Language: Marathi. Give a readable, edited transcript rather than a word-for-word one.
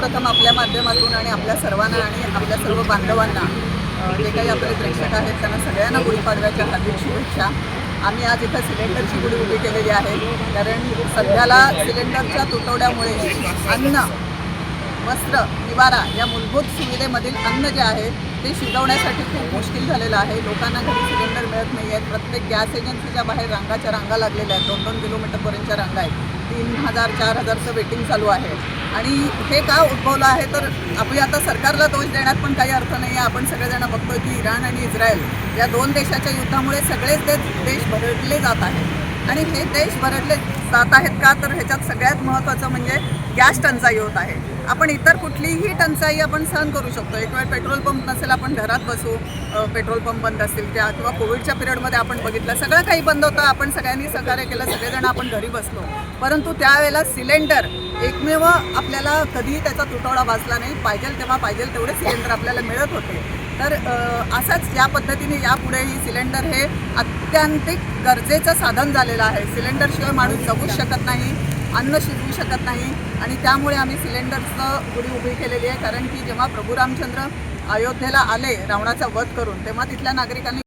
सर्वप्रथम आपल्या माध्यमातून आणि आपल्या सर्वांना आणि आपल्या सर्व बांधवांना जे काही आपले प्रेक्षक आहेत त्यांना सगळ्यांना गुढीपाडव्याच्या हार्दिक शुभेच्छा। आम्ही आज इथं सिलेंडरची गुढी उभी केलेली आहे, कारण सध्याला सिलेंडरच्या तुटवड्यामुळे अन्न, वस्त्र, निवारा या मूलभूत सुविधेमधील अन्न जे आहे ते शिजवण्यासाठी खूप मुश्किल झालेलं आहे। लोकांना घरी सिलेंडर मिळत नाही आहेत। प्रत्येक गॅस एजन्सीच्या बाहेर रांगाच्या रांगा लागलेल्या आहेत, 2-2 किलोमीटरपर्यंतच्या रांगा आहेत, 3000-4000चं वेटिंग चालू आहे। आणि हे का उद्भवलं आहे तर आपण आता सरकारला दोष देण्यात पण काही अर्थ नाही आहे। आपण सगळेजण बघतोय की इराण आणि इस्रायल या दोन देशाच्या युद्धामुळे सगळेच देश भरडले जात आहेत। आणि हे देश भरडले जात आहेत का तर ह्याच्यात सगळ्यात महत्त्वाचं म्हणजे गॅस टंचाई होत आहे। आपण इतर कुठलीही टंचाई आपण सहन करू शकतो। एक वेळ पेट्रोल पंप नसेल, आपण घरात बसू, पेट्रोल पंप बंद असतील किंवा कोविडच्या पिरियडमध्ये आपण बघितलं सगळं काही बंद होतं, आपण सगळ्यांनी सहकार्य केलं, सगळेजण आपण घरी बसलो। परंतु त्यावेळेला सिलेंडर एकमेव आपल्याला कधीही त्याचा तुटवडा भासला नाही। पाहिजे तेव्हा पाहिजे तेवढे सिलेंडर आपल्याला मिळत होते। तर असाच या पद्धतीने यापुढेही सिलेंडर हे अत्यांतिक गरजेचं साधन झालेलं आहे। सिलेंडरशिवाय माणूस जगूच शकत नाही, अन्न शिजवू शकत नाही। आणि त्यामुळे आम्ही सिलेंडरचं गुढी उभी केलेली आहे, कारण की जेव्हा प्रभू रामचंद्र अयोध्येला आले रावणाचा वध करून, तेव्हा तिथल्या नागरिकांनी